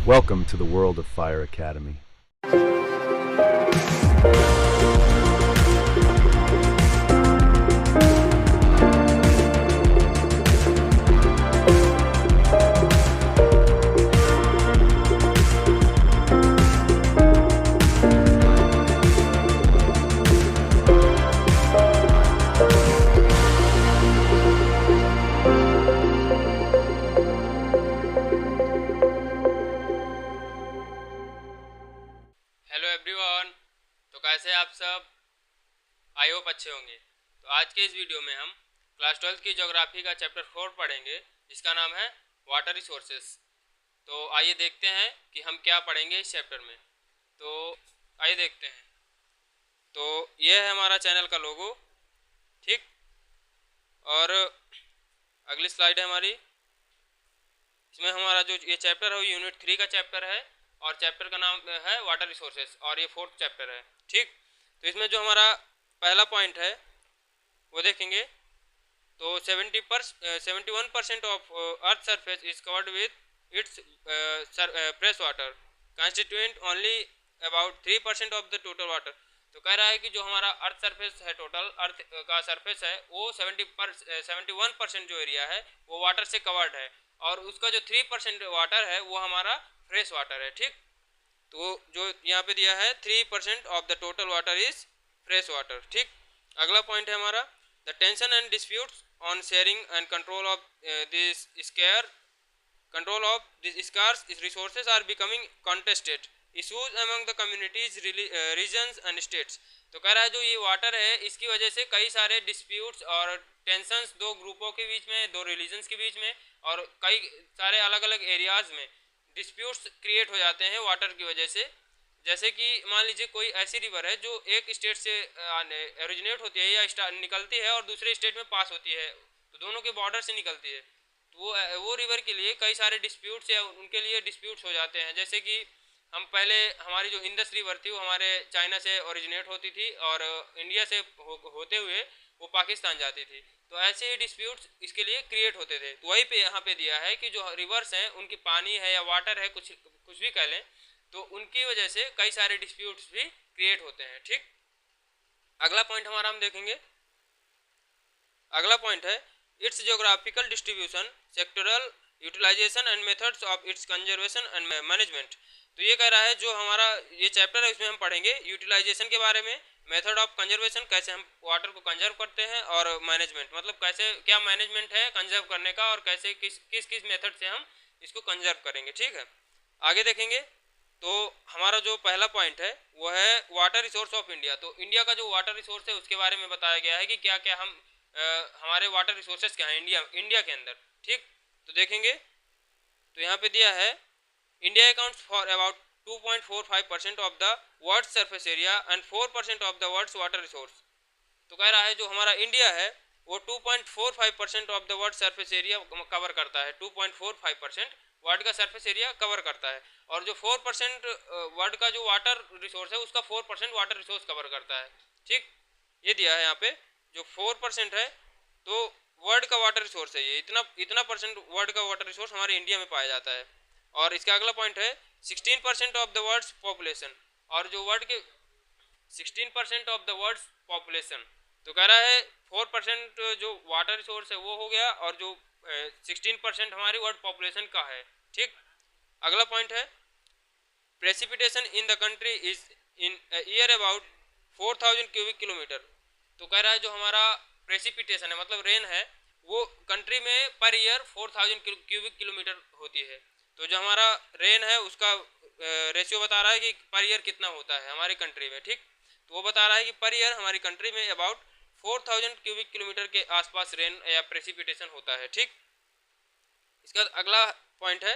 Welcome to the world of Fire Academy. Hello everyone. तो कैसे हैं आप सब? आई होप अच्छे होंगे। तो आज के इस वीडियो में हम क्लास 12 की ज्योग्राफी का चैप्टर 4 पढ़ेंगे, जिसका नाम है वाटर रिसोर्सेस। तो आइए देखते हैं कि हम क्या पढ़ेंगे इस चैप्टर में। तो आइए देखते हैं। तो ये है हमारा चैनल का लोगो, ठीक। और अगली स्लाइड है हमारी। इसमें हमारा जो ये चैप्टर है वो यूनिट 3 का चैप्टर है और चैप्टर का नाम है वाटर रिसोर्सेस और ये 4th चैप्टर है, ठीक। तो इसमें जो हमारा पहला पॉइंट है वो देखेंगे। तो 71% of earth surface is covered with its fresh water constituent only about 3% of the total water. तो कह रहा है कि जो हमारा अर्थ सरफेस है, टोटल अर्थ का सरफेस है, वो 71% जो एरिया है वो वाटर से कवर्ड है और उसका जो 3% वाटर है वो हमारा फ्रेश वाटर है, ठीक। तो जो यहाँ पे दिया है 3% of the total water is fresh water, ठीक। अगला पॉइंट है हमारा the tension and disputes on sharing and control of this square control of these scarce resources are becoming contested issues among the communities, regions and states। तो कह रहा है जो ये वाटर है इसकी वजह से कई सारे डिस्प्यूट्स और टेंशंस दो ग्रुपों के बीच में, दो रिलीजन्स के बीच में और कई सारे अलग अलग एरियाज़ में डिस्प्यूट्स क्रिएट हो जाते हैं वाटर की वजह से। जैसे कि मान लीजिए कोई ऐसी रिवर है जो एक स्टेट से ओरिजिनेट होती है या निकलती है और दूसरे स्टेट में पास होती है, तो दोनों के बॉर्डर से निकलती है। तो वो रिवर के लिए कई सारे डिस्प्यूट्स या उनके लिए डिस्प्यूट्स हो जाते हैं। जैसे कि हम पहले हमारी जो इंडस रिवर थी वो हमारे चाइना से ओरिजिनेट होती थी और इंडिया से होते हुए वो पाकिस्तान जाती थी। तो ऐसे ही डिस्प्यूट्स इसके लिए क्रिएट होते थे। तो वही पे यहाँ पे दिया है कि जो रिवर्स हैं उनकी पानी है या वाटर है, कुछ भी कह लें, तो उनकी वजह से कई सारे डिस्प्यूट्स भी क्रिएट होते हैं, ठीक। अगला पॉइंट हमारा हम देखेंगे। अगला पॉइंट है it's geographical distribution, sectoral utilisation and methods of its conservation and management. तो ये कह रहा है जो हमारा ये चैप्टर है उसमें हम पढ़ेंगे यूटिलाइजेशन के बारे में, मेथड ऑफ कंजर्वेशन कैसे हम वाटर को कंजर्व करते हैं, और मैनेजमेंट मतलब कैसे क्या मैनेजमेंट है कंजर्व करने का और कैसे किस किस किस मेथड से हम इसको कंजर्व करेंगे, ठीक है। आगे देखेंगे। तो हमारा जो पहला पॉइंट है वो है वाटर रिसोर्स ऑफ इंडिया। तो इंडिया का जो वाटर रिसोर्स है उसके बारे में बताया गया है कि क्या क्या हम हमारे वाटर रिसोर्सेज क्या हैं इंडिया के अंदर, ठीक। तो देखेंगे। तो यहाँ पे दिया है India accounts for about 2.45% of the world surface area and 4% of the world's water resource. तो कह रहा है जो हमारा इंडिया है वो 2.45% of the world surface area cover करता है। 2.45% वर्ल्ड का सरफेस एरिया कवर करता है और जो 4% वर्ल्ड का जो वाटर रिसोर्स है उसका 4% वाटर रिसोर्स कवर करता है, ठीक। ये दिया है यहाँ पे जो 4% है, तो वर्ल्ड का वाटर रिसोर्स है ये, इतना इतना परसेंट वर्ल्ड का वाटर रिसोर्स हमारे इंडिया में पाया जाता है। और इसका अगला पॉइंट है 16% ऑफ द वर्ल्ड्स पॉपुलेशन, और जो वर्ल्ड के 16% ऑफ द वर्ल्ड्स पॉपुलेशन। तो कह रहा है 4% जो वाटर रिसोर्स है वो हो गया और जो 16% हमारी वर्ल्ड पॉपुलेशन का है, ठीक। अगला पॉइंट है precipitation in the country is in year about 4000 cubic kilometre. तो कह रहा है जो हमारा प्रेसिपिटेशन है मतलब रेन है वो कंट्री में पर ईयर 4000 क्यूबिक किलोमीटर होती है। तो जो हमारा रेन है उसका रेशियो बता रहा है कि पर ईयर कितना होता है हमारी कंट्री में, ठीक। तो वो बता रहा है कि पर ईयर हमारी कंट्री में अबाउट 4000 क्यूबिक किलोमीटर के आसपास रेन या प्रेसिपिटेशन होता है, ठीक। इसका अगला पॉइंट है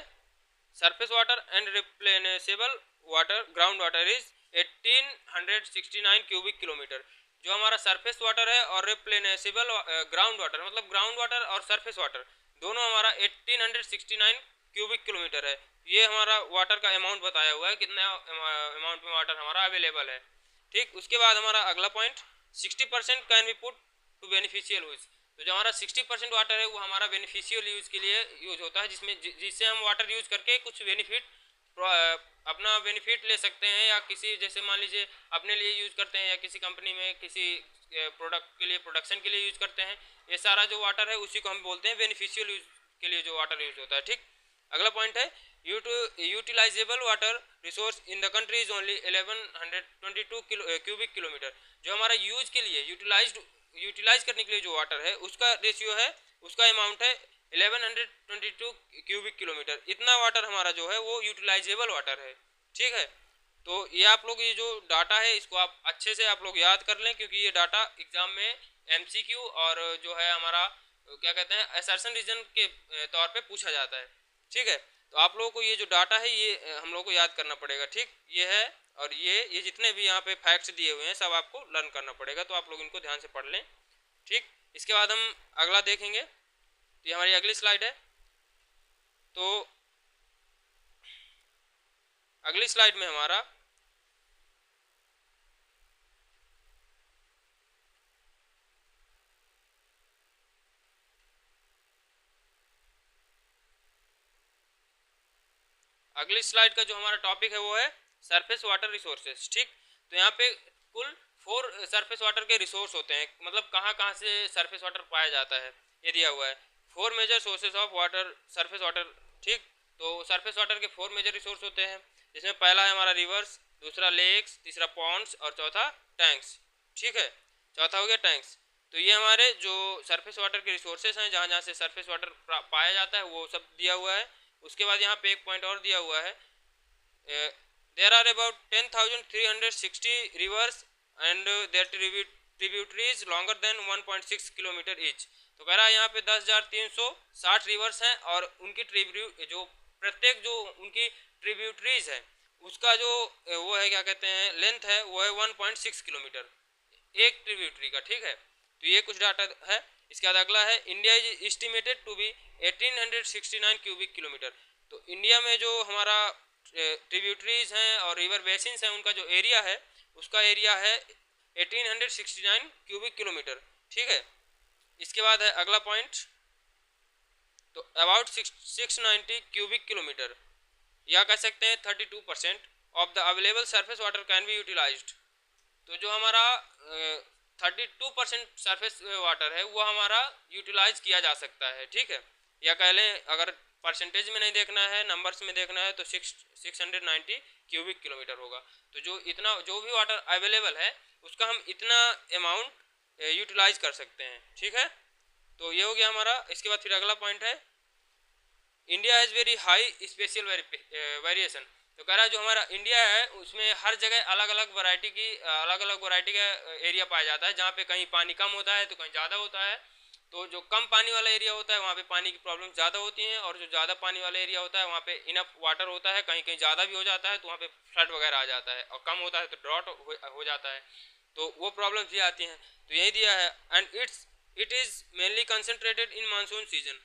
surface water and replenishable water ground water is 1869 cubic kilometre. जो हमारा सरफेस वाटर है और रिप्लेनेसेबल ग्राउंड वाटर मतलब ग्राउंड वाटर और सरफेस वाटर दोनों हमारा 1869 क्यूबिक किलोमीटर है। ये हमारा वाटर का अमाउंट बताया हुआ है कितना अमाउंट में वाटर हमारा अवेलेबल है, ठीक। उसके बाद हमारा अगला point 60% can be put to beneficial use. तो जो हमारा 60% वाटर है वो हमारा बेनिफिशियल यूज़ के लिए यूज होता है, जिससे हम वाटर यूज़ करके कुछ बेनिफिट अपना बेनिफिट ले सकते हैं, या किसी जैसे मान लीजिए अपने लिए यूज़ करते हैं या किसी कंपनी में किसी प्रोडक्ट के लिए प्रोडक्शन के लिए यूज़ करते हैं, ये सारा जो वाटर है उसी को हम बोलते हैं बेनिफिशियल यूज के लिए जो वाटर यूज होता है। ठीक, अगला पॉइंट है utilisable water resource in the country is only 1122 cubic kilometre. जो हमारा यूज के लिए यूटिलाइज करने के लिए जो वाटर है उसका रेशियो है, उसका अमाउंट है 1122 क्यूबिक किलोमीटर। इतना वाटर हमारा जो है वो यूटिलाइजेबल वाटर है। ठीक है, तो ये आप लोग ये जो डाटा है इसको आप अच्छे से आप लोग याद कर लें, क्योंकि ये डाटा एग्जाम में एमसीक्यू और जो है हमारा क्या कहते हैं असर्शन रीजन के तौर पे पूछा जाता है। ठीक है, तो आप लोगों को ये जो डाटा है ये हम लोग को याद करना पड़ेगा। ठीक, ये है और ये जितने भी यहाँ पे फैक्ट्स दिए हुए हैं सब आपको लर्न करना पड़ेगा, तो आप लोग इनको ध्यान से पढ़ लें। ठीक, इसके बाद हम अगला देखेंगे, तो ये हमारी अगली स्लाइड है। तो अगली स्लाइड में हमारा अगली स्लाइड का जो हमारा टॉपिक है वो है सरफेस वाटर रिसोर्सेज। ठीक, तो यहाँ पे कुल 4 सरफेस वाटर के रिसोर्स होते हैं, मतलब कहाँ कहाँ से सरफेस वाटर पाया जाता है ये दिया हुआ है। 4 major sources of water surface water. ठीक, तो सरफेस वाटर के 4 मेजर रिसोर्स होते हैं, जिसमें पहला है हमारा रिवर्स, दूसरा लेक्स, तीसरा पॉन्ड्स और चौथा टैंक्स। ठीक है, चौथा हो गया टैंक्स। तो ये हमारे जो सरफेस वाटर के रिसोर्सेज हैं, जहाँ जहाँ से सरफेस वाटर पाया जाता है वो सब दिया हुआ है। उसके बाद यहाँ पे एक पॉइंट और दिया हुआ है, there are about 10,360 rivers and their tributaries longer than 1.6 kilometre each. तो कह रहा है यहाँ पे 10,360 रिवर्स हैं और उनकी जो प्रत्येक जो उनकी ट्रिब्यूटरीज है उसका जो वो है क्या कहते हैं लेंथ है वो है 1.6 किलोमीटर एक ट्रिब्यूटरी का। ठीक है, तो ये कुछ डाटा है। इसके बाद अगला है India is estimated to be 1869 cubic kilometre. तो इंडिया में जो हमारा ट्रिब्यूटरीज हैं और रिवर बेसिन्स हैं उनका जो एरिया है उसका एरिया है 1869 क्यूबिक किलोमीटर। ठीक है, इसके बाद है अगला पॉइंट, तो अबाउट 690 क्यूबिक किलोमीटर, या कह सकते हैं 32% of the available surface water can be utilised. तो जो हमारा 32% सरफेस वाटर है वो हमारा यूटिलाइज किया जा सकता है। ठीक है, या कह लें अगर परसेंटेज में नहीं देखना है नंबर्स में देखना है तो 690 क्यूबिक किलोमीटर होगा। तो जो भी वाटर अवेलेबल है उसका हम इतना अमाउंट यूटिलाइज कर सकते हैं। ठीक है, तो ये हो गया हमारा। इसके बाद फिर अगला पॉइंट है India has very high special variation. तो कह रहा है जो हमारा इंडिया है उसमें हर जगह अलग अलग वैरायटी का एरिया पाया जाता है, जहाँ पे कहीं पानी कम होता है तो कहीं ज़्यादा होता है। तो जो कम पानी वाला एरिया होता है वहाँ पे पानी की प्रॉब्लम ज़्यादा होती हैं, और जो ज़्यादा पानी वाला एरिया होता है वहाँ पे इनफ वाटर होता है। कहीं कहीं ज़्यादा भी हो जाता है तो वहाँ पे फ्लड वगैरह आ जाता है, और कम होता है तो ड्रॉट हो जाता है, तो वो प्रॉब्लम्स भी आती हैं। तो यही दिया है and it is mainly concentrated in monsoon season.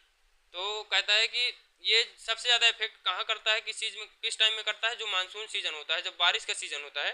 तो कहता है कि ये सबसे ज़्यादा इफेक्ट कहाँ करता है, किस टाइम में करता है, जो मानसून सीजन होता है, जब बारिश का सीजन होता है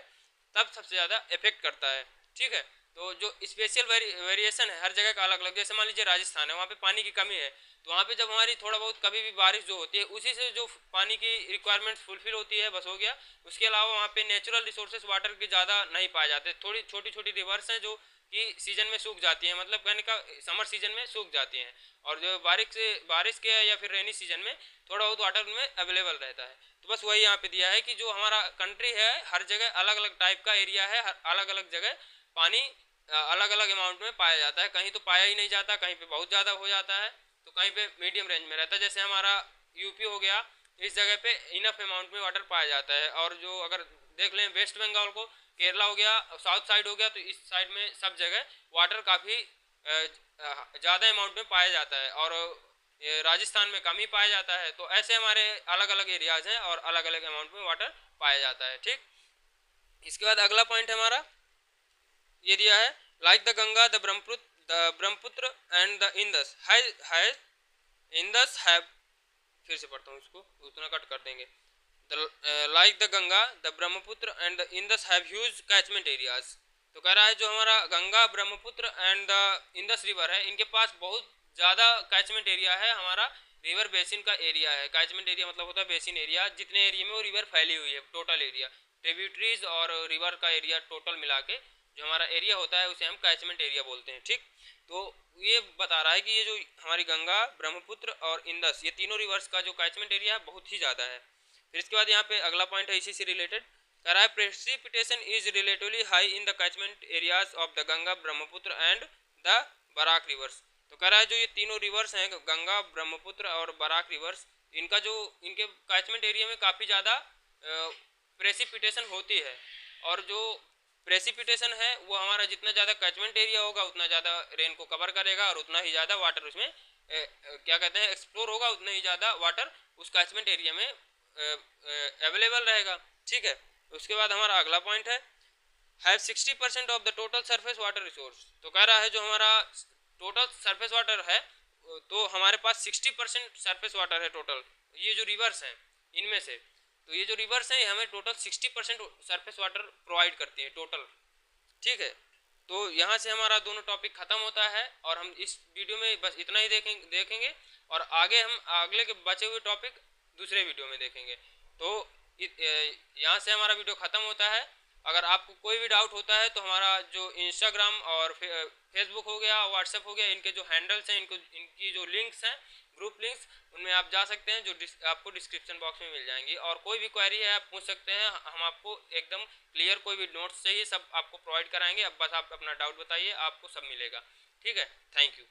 तब सबसे ज़्यादा इफेक्ट करता है। ठीक है, तो जो स्पेशल वेरिएशन है हर जगह का अलग अलग, जैसे मान लीजिए राजस्थान है, वहाँ पे पानी की कमी है, तो वहाँ पे जब हमारी थोड़ा बहुत कभी भी बारिश जो होती है उसी से जो पानी की रिक्वायरमेंट फुलफिल होती है बस हो गया। उसके अलावा वहाँ पे नेचुरल रिसोर्सेज वाटर के ज़्यादा नहीं पाए जाते, थोड़ी छोटी छोटी रिवर्स हैं जो कि सीजन में सूख जाती हैं, मतलब कहने का समर सीजन में सूख जाती हैं, और जो बारिश के या फिर रेनी सीजन में थोड़ा बहुत वाटर उनमें अवेलेबल रहता है। तो बस वही यहाँ पे दिया है कि जो हमारा कंट्री है हर जगह अलग अलग टाइप का एरिया है, अलग अलग जगह पानी अलग अलग अमाउंट में पाया जाता है, कहीं तो पाया ही नहीं जाता, कहीं पे बहुत ज़्यादा हो जाता है, तो कहीं पे मीडियम रेंज में रहता है। जैसे हमारा यूपी हो गया, इस जगह पे इनफ अमाउंट में वाटर पाया जाता है। और जो अगर देख लें वेस्ट बंगाल को, केरला हो गया, साउथ साइड हो गया, तो इस साइड में सब जगह वाटर काफ़ी ज़्यादा अमाउंट में पाया जाता है, और ये राजस्थान में कम ही पाया जाता है। तो ऐसे हमारे अलग अलग एरियाज़ हैं और अलग अलग अमाउंट में वाटर पाया जाता है। ठीक, इसके बाद अगला पॉइंट हमारा ये दिया है like the Ganga the Brahmaputra and the Indus have, फिर से पढ़ता हूँ इसको, उतना कट कर देंगे। Like the Ganga the Brahmaputra and the Indus have huge catchment areas. तो कह रहा है जो हमारा Ganga, Brahmaputra and the Indus river है, इनके पास बहुत ज़्यादा कैचमेंट एरिया है, हमारा रिवर बेसिन का एरिया है। कैचमेंट एरिया मतलब होता है बेसिन एरिया, जितने एरिया में वो रिवर फैली हुई है, टोटल एरिया, ट्रिब्यूटरीज और रिवर का एरिया टोटल मिला के जो हमारा एरिया होता है उसे हम कैचमेंट एरिया बोलते हैं। ठीक, तो ये बता रहा है कि ये जो हमारी गंगा, ब्रह्मपुत्र और इंदस, ये तीनों रिवर्स का जो कैचमेंट एरिया है बहुत ही ज़्यादा है। फिर इसके बाद यहाँ पे अगला पॉइंट है इसी से रिलेटेड, कह रहा है precipitation is relatively high in the catchment areas of the Ganga, Brahmaputra and the Barak rivers. तो कह रहा है जो ये तीनों रिवर्स हैं, गंगा, ब्रह्मपुत्र और बराक रिवर्स, इनका जो इनके कैचमेंट एरिया में काफ़ी ज़्यादा प्रेसिपिटेशन होती है, और जो प्रेसिपिटेशन है वो हमारा जितना ज़्यादा कैचमेंट एरिया होगा उतना ज़्यादा रेन को कवर करेगा और उतना ही ज़्यादा वाटर उसमें क्या कहते हैं एक्सप्लोर होगा, उतना ही ज़्यादा वाटर उस कैचमेंट एरिया में अवेलेबल रहेगा। ठीक है, उसके बाद हमारा अगला पॉइंट है have 60% of the total surface water resource. तो कह रहा है जो हमारा टोटल सरफेस वाटर है तो हमारे पास 60% सरफेस वाटर है टोटल, ये जो रिवर्स हैं इनमें से, तो ये जो रिवर्स हैं हमें टोटल 60% सरफेस वाटर प्रोवाइड करती है टोटल। ठीक है, तो यहाँ से हमारा दोनों टॉपिक ख़त्म होता है और हम इस वीडियो में बस इतना ही देखेंगे और आगे हम अगले के बचे हुए टॉपिक दूसरे वीडियो में देखेंगे। तो यहाँ से हमारा वीडियो ख़त्म होता है। अगर आपको कोई भी डाउट होता है तो हमारा जो इंस्टाग्राम और फेसबुक हो गया, व्हाट्सएप हो गया, इनके जो हैंडल्स हैं, इनकी जो लिंक्स हैं, ग्रुप लिंक्स, उनमें आप जा सकते हैं, जो आपको डिस्क्रिप्शन बॉक्स में मिल जाएंगी। और कोई भी क्वेरी है आप पूछ सकते हैं, हम आपको एकदम क्लियर कोई भी नोट्स चाहिए सब आपको प्रोवाइड कराएंगे। अब बस आप अपना डाउट बताइए, आपको सब मिलेगा। ठीक है, थैंक यू।